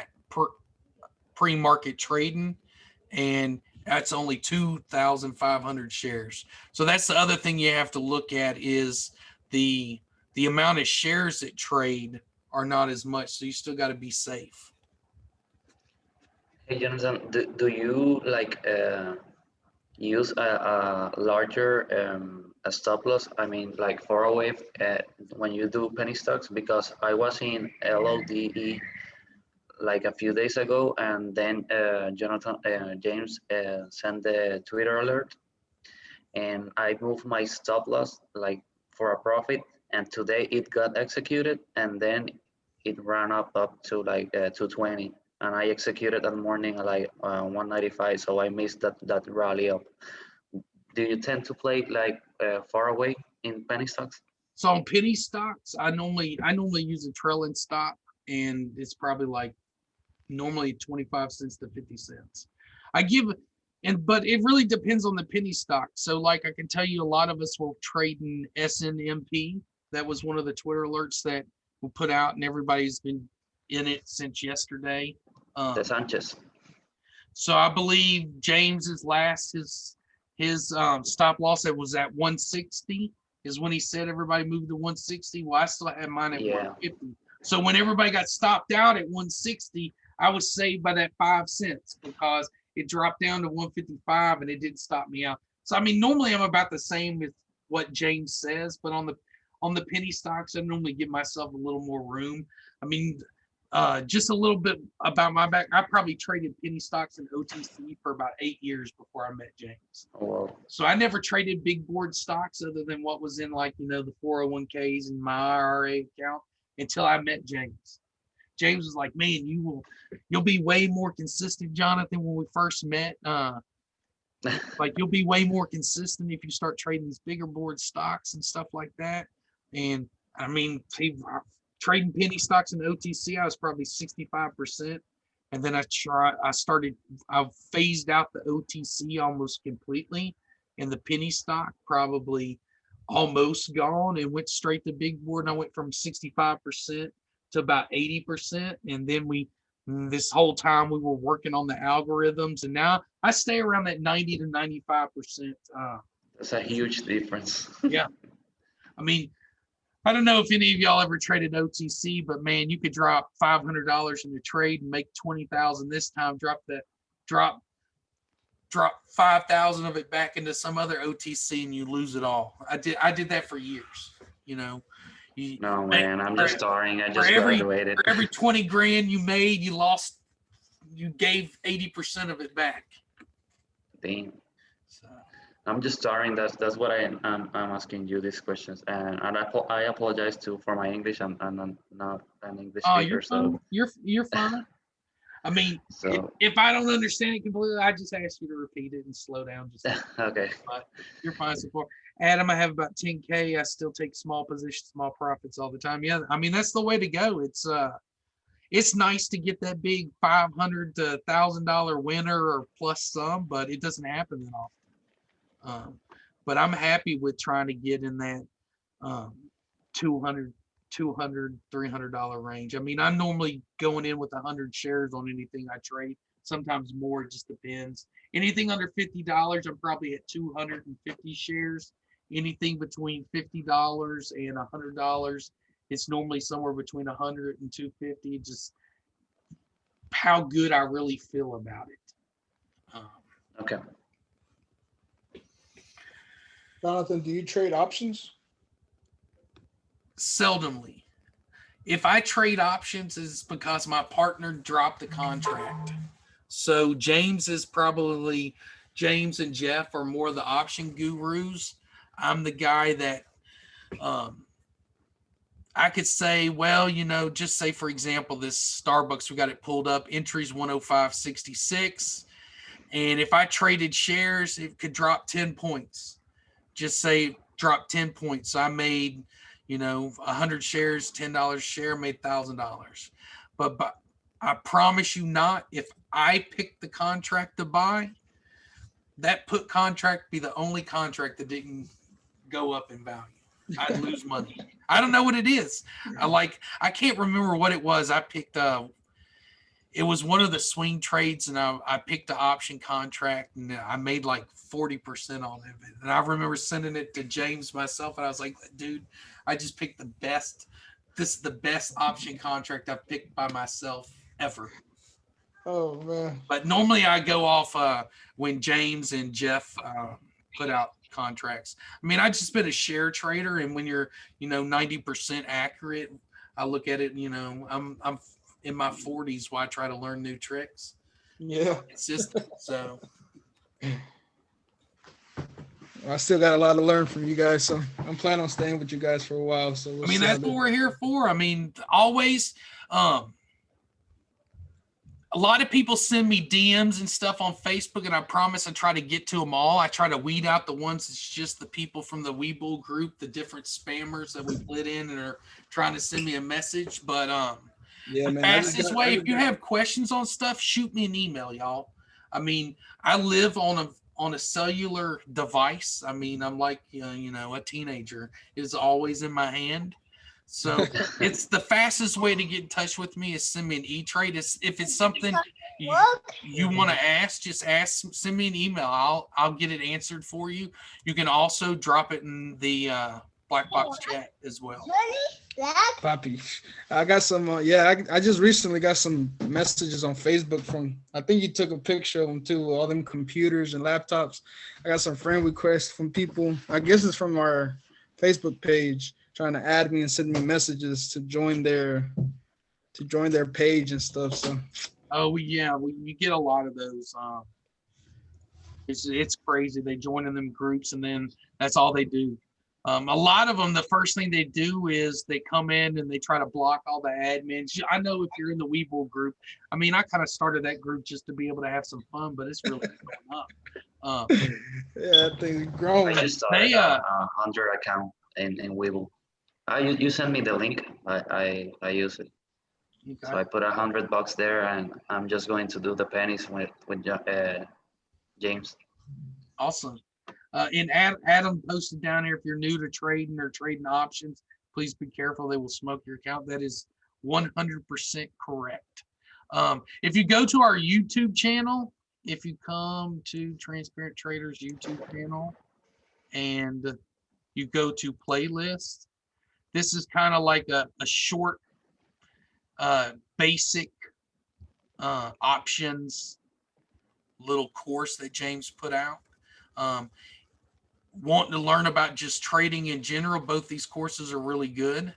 [SPEAKER 1] pre-market trading and that's only 2,500 shares. So that's the other thing you have to look at is the amount of shares that trade are not as much. So you still got to be safe.
[SPEAKER 3] Hey, Jonathan, do you use a larger a stop loss? I mean, like far away when you do penny stocks? Because I was in LODE like a few days ago, and then James sent the Twitter alert, and I moved my stop loss like for a profit, and today it got executed, and then it ran up to like 220, and I executed that morning like 195, so I missed that rally up. do you tend to play like far away in penny stocks?
[SPEAKER 1] So on penny stocks, I normally use a trailing stop, and it's probably like normally 25 cents to 50 cents. But it really depends on the penny stock. So like I can tell you, a lot of us were trading SNMP. That was one of the Twitter alerts that we put out, and everybody's been in it since yesterday.
[SPEAKER 3] The Sanchez.
[SPEAKER 1] So I believe James's his stop loss that was at 160 is when he said everybody moved to 160. Well, I still had mine at 150. So when everybody got stopped out at 160, I was saved by that 5 cents because it dropped down to 155 and it didn't stop me out. So I mean, normally I'm about the same with what James says, but on the penny stocks, I normally give myself a little more room. I mean, just a little bit about my back. I probably traded penny stocks and OTC for about 8 years before I met James.
[SPEAKER 3] Oh, wow.
[SPEAKER 1] So I never traded big board stocks other than what was in like, the 401ks and my IRA account until I met James. James was like, man, you'll be way more consistent, Jonathan, when we first met. Like you'll be way more consistent if you start trading these bigger board stocks and stuff like that. And I mean, trading penny stocks and OTC, I was probably 65%. And then I phased out the OTC almost completely, and the penny stock probably almost gone, and went straight to big board. And I went from 65% to about 80%. And then this whole time we were working on the algorithms, and now I stay around that 90 to 95%.
[SPEAKER 3] That's a huge difference.
[SPEAKER 1] Yeah. I mean, I don't know if any of y'all ever traded OTC, but man, you could drop $500 in the trade and make 20,000 this time. Drop 5,000 of it back into some other OTC, and you lose it all. I did that for years. No,
[SPEAKER 3] man, I'm just starting. I just graduated.
[SPEAKER 1] For every 20 grand you made, you gave 80% of it back.
[SPEAKER 3] Damn. So I'm just starting. That's what I'm asking you these questions, and I apologize for my English. I'm not an English speaker, so
[SPEAKER 1] you're fine. I mean, so if I don't understand it completely, I just ask you to repeat it and slow down. Just
[SPEAKER 3] okay.
[SPEAKER 1] You're fine. Support. Adam, I have about 10K. I still take small positions, small profits all the time. Yeah, I mean that's the way to go. It's nice to get that big $500 to $1,000 winner or plus some, but it doesn't happen that often. But I'm happy with trying to get in that $200, $300 range. I mean, I'm normally going in with 100 shares on anything I trade. Sometimes more, it just depends. Anything under $50, I'm probably at 250 shares. Anything between $50 and $100, it's normally somewhere between 100 and 250. Just how good I really feel about it.
[SPEAKER 3] Okay.
[SPEAKER 2] Jonathan, do you trade options?
[SPEAKER 1] Seldomly. If I trade options, it's because my partner dropped the contract. So James and Jeff are more the option gurus. I'm the guy that I could say, well, just say, for example, this Starbucks, we got it pulled up, entries 105.66. And if I traded shares, it could drop 10 points. Just say drop 10 points. So I made, 100 shares, $10 a share, made $1,000. But I promise you not, if I picked the contract to buy, that put contract be the only contract that didn't go up in value. I'd lose money. I don't know what it is. I can't remember what it was. I picked it was one of the swing trades, and I picked the option contract, and I made like 40% on it. And I remember sending it to James myself, and I was like, dude, I just picked the best. This is the best option contract I've picked by myself ever.
[SPEAKER 2] Oh man.
[SPEAKER 1] But normally I go off when James and Jeff put out contracts. I mean, I just been a share trader, and when you're 90% accurate, I look at it. I'm in my 40s while I try to learn new tricks.
[SPEAKER 2] Yeah,
[SPEAKER 1] it's just so.
[SPEAKER 2] I still got a lot to learn from you guys, so I'm planning on staying with you guys for a while. So
[SPEAKER 1] that's what we're here for. I mean, always. A a lot of people send me DMs and stuff on Facebook, and I promise I try to get to them all. I try to weed out the ones that's just the people from the Webull group, the different spammers that we put in and are trying to send me a message. But
[SPEAKER 2] Yeah,
[SPEAKER 1] the
[SPEAKER 2] man.
[SPEAKER 1] fastest way, if you have questions on stuff, shoot me an email, y'all. I mean, I live on a cellular device. I mean, I'm like, a teenager is always in my hand. So it's the fastest way to get in touch with me is send me an E-Trade. If it's something you want to ask, just send me an email. I'll get it answered for you. You can also drop it in the Blackbox chat as well.
[SPEAKER 2] Poppy, I got some. I just recently got some messages on Facebook from. I think you took a picture of them too. All them computers and laptops. I got some friend requests from people. I guess it's from our Facebook page, trying to add me and send me messages to join their page and stuff. So.
[SPEAKER 1] Oh yeah, you get a lot of those. It's crazy. They join in them groups and then that's all they do. A lot of them, the first thing they do is they come in and they try to block all the admins. I know if you're in the Webull group, I mean, I kind of started that group just to be able to have some fun, but it's really going up.
[SPEAKER 2] Yeah, I think growing.
[SPEAKER 3] I just started a 100 account in Webull. You send me the link. I use it. Okay. So I put $100 there, and I'm just going to do the pennies with James.
[SPEAKER 1] Awesome. And Adam posted down here, if you're new to trading or trading options, please be careful. They will smoke your account. That is 100% correct. If you go to our YouTube channel, if you come to Transparent Traders YouTube channel and you go to playlist, this is kind of like a short basic options little course that James put out. Wanting to learn about just trading in general, both these courses are really good.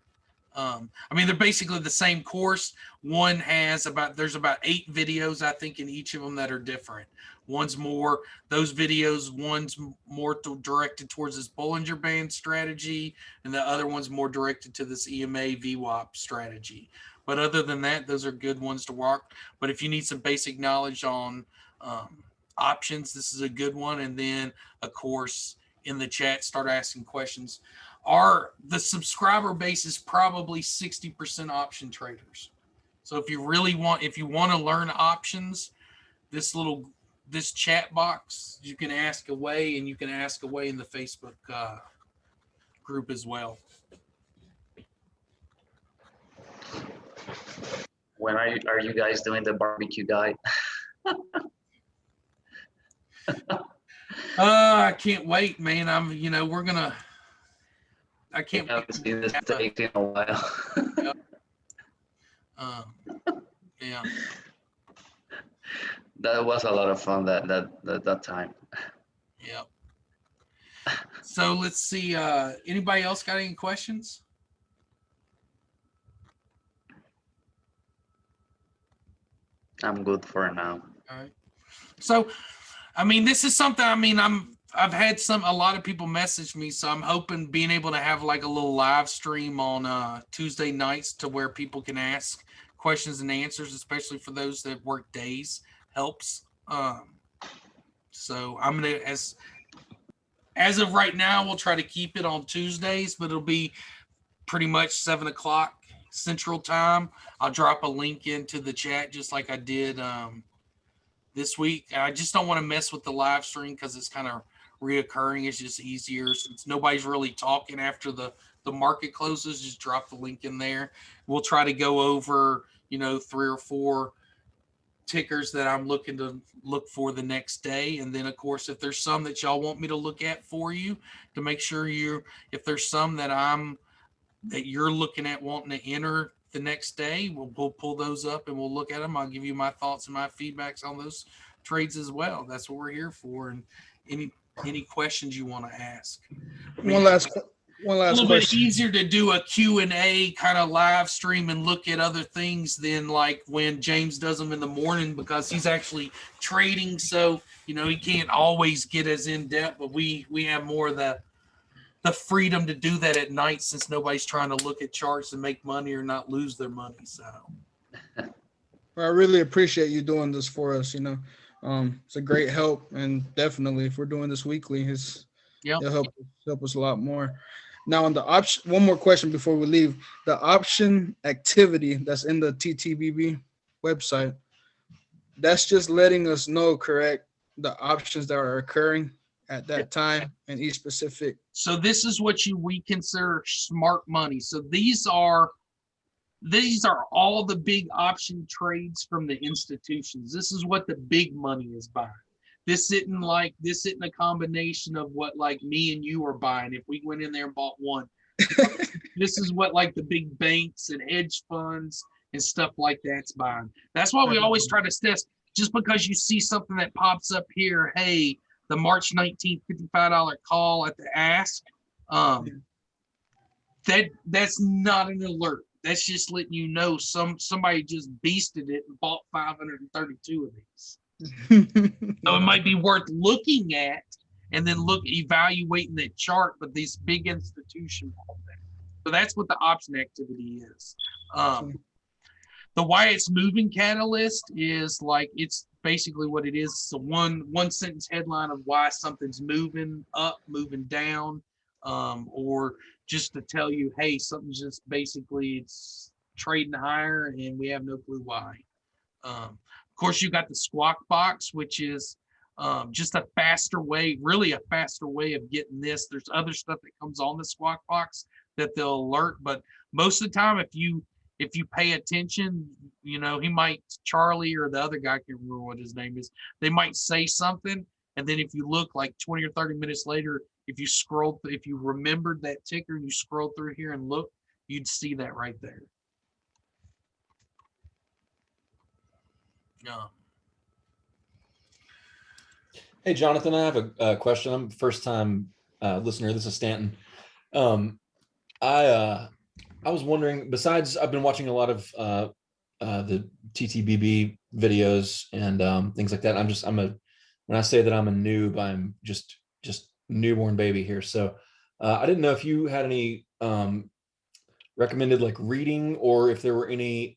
[SPEAKER 1] I mean, they're basically the same course. One has there's about 8 videos, I think, in each of them that are different. One's more directed towards this Bollinger Band strategy, and the other one's more directed to this EMA VWAP strategy. But other than that, those are good ones to walk. But if you need some basic knowledge on options, this is a good one. And then, of course, in the chat, start asking questions. The subscriber base is probably 60% option traders. So if you want to learn options, this chat box, you can ask away, and you can ask away in the Facebook group as well.
[SPEAKER 3] When are you guys doing the barbecue guide?
[SPEAKER 1] I can't wait, man. I can't wait
[SPEAKER 3] to see this steak in a while.
[SPEAKER 1] Yep. Yeah.
[SPEAKER 3] That was a lot of fun that time.
[SPEAKER 1] Yep. So let's see. Anybody else got any questions?
[SPEAKER 3] I'm good for now.
[SPEAKER 1] All right. So, I mean, this is something. I mean, I've had a lot of people message me, so I'm hoping being able to have like a little live stream on Tuesday nights to where people can ask questions and answers, especially for those that work days, helps. So I'm gonna as of right now, we'll try to keep it on Tuesdays, but it'll be pretty much 7 o'clock Central Time. I'll drop a link into the chat just like I did this week. I just don't want to mess with the live stream because it's kind of reoccurring. It's just easier since nobody's really talking after the market closes. Just drop the link in there. We'll try to go over 3 or 4 tickers that I'm looking to look for the next day, and then of course if there's some that y'all want me to look at for you to make sure if there's some that you're looking at wanting to enter the next day, we'll pull those up and we'll look at them. I'll give you my thoughts and my feedbacks on those trades as well. That's what we're here for. And any questions you want to ask.
[SPEAKER 2] One last
[SPEAKER 1] a little
[SPEAKER 2] question.
[SPEAKER 1] bit easier to do a Q&A kind of live stream and look at other things than like when James does them in the morning because he's actually trading. So, he can't always get as in depth, but we have more of the freedom to do that at night since nobody's trying to look at charts and make money or not lose their money. So
[SPEAKER 2] Well, I really appreciate you doing this for us. It's a great help, and definitely if we're doing this weekly,
[SPEAKER 1] Yep.
[SPEAKER 2] it'll help us a lot more. Now, on the option, one more question before we leave. The option activity that's in the TTBB website, that's just letting us know, correct, the options that are occurring at that time in each specific.
[SPEAKER 1] So this is what we consider smart money. So these are all the big option trades from the institutions. This is what the big money is buying. This isn't a combination of what like me and you are buying if we went in there and bought one. This is what like the big banks and hedge funds and stuff like that's buying. That's why we always try to test. Just because you see something that pops up here, hey, the March 19th $55 call at the ask, that's not an alert. That's just letting you know somebody just beasted it and bought 532 of these. So it might be worth looking at and then evaluating that chart, but these big institutions bought that. So that's what the option activity is. The why it's moving catalyst is like, it's basically what it is. So one sentence headline of why something's moving up, moving down, or just to tell you, hey, something's just basically it's trading higher and we have no clue why. Of course, you got the squawk box, which is just a faster way of getting this. There's other stuff that comes on the squawk box that they'll alert, but most of the time, if you pay attention, Charlie or the other guy, I can't remember what his name is, they might say something, and then if you look like 20 or 30 minutes later, if you remembered that ticker and you scroll through here and look, you'd see that right there. Yeah.
[SPEAKER 4] Hey, Jonathan, I have a question. I'm a first-time listener. This is Stanton. I was wondering, besides, I've been watching a lot of the TTBB videos and things like that. When I say that I'm a noob, I'm just newborn baby here. So I didn't know if you had any recommended like reading, or if there were any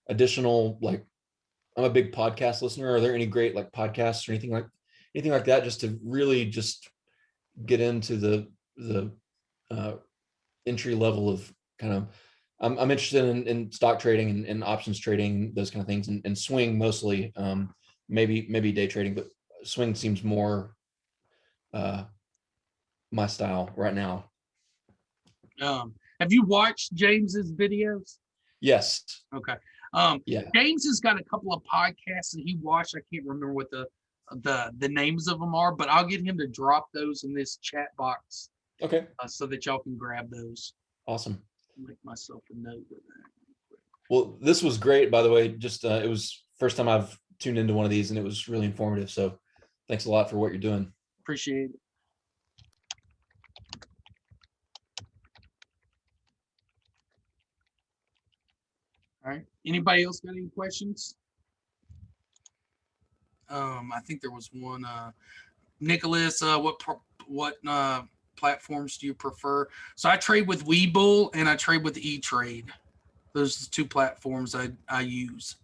[SPEAKER 4] additional, like, I'm a big podcast listener. Are there any great like podcasts or anything like that, just to really just get into the entry level of kind of, I'm interested in stock trading and options trading, those kind of things, and swing mostly, maybe day trading, but swing seems more my style right now.
[SPEAKER 1] Have you watched James's videos?
[SPEAKER 4] Yes.
[SPEAKER 1] Okay.
[SPEAKER 4] Yeah.
[SPEAKER 1] James has got a couple of podcasts that he watched. I can't remember what the names of them are, but I'll get him to drop those in this chat box.
[SPEAKER 4] Okay.
[SPEAKER 1] So that y'all can grab those.
[SPEAKER 4] Awesome.
[SPEAKER 1] Make myself a note of that.
[SPEAKER 4] Well, this was great, by the way. Just it was first time I've tuned into one of these, and it was really informative. So thanks a lot for what you're doing.
[SPEAKER 1] Appreciate it. All right. Anybody else got any questions? I think there was one. Nicholas, what platforms do you prefer? So I trade with Webull and I trade with E-Trade. Those are the two platforms I use.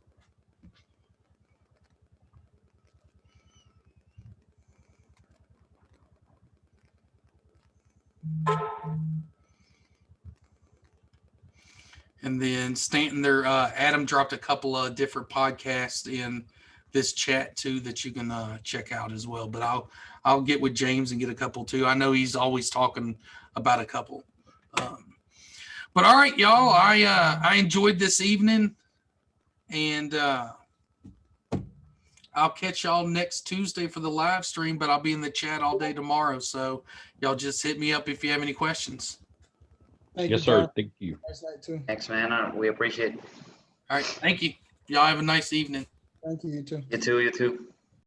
[SPEAKER 1] And then Stanton there, Adam dropped a couple of different podcasts in this chat too that you can check out as well. But I'll get with James and get a couple too. I know he's always talking about a couple. But all right, y'all, I enjoyed this evening, and I'll catch y'all next Tuesday for the live stream, but I'll be in the chat all day tomorrow. So y'all just hit me up if you have any questions.
[SPEAKER 2] Thank
[SPEAKER 5] Yes,
[SPEAKER 2] you,
[SPEAKER 5] sir.
[SPEAKER 2] John.
[SPEAKER 5] Thank you.
[SPEAKER 2] Nice night too.
[SPEAKER 3] Thanks, man. We appreciate it.
[SPEAKER 1] All right, thank you. Y'all have a nice evening.
[SPEAKER 2] Thank you, you too.
[SPEAKER 3] You too.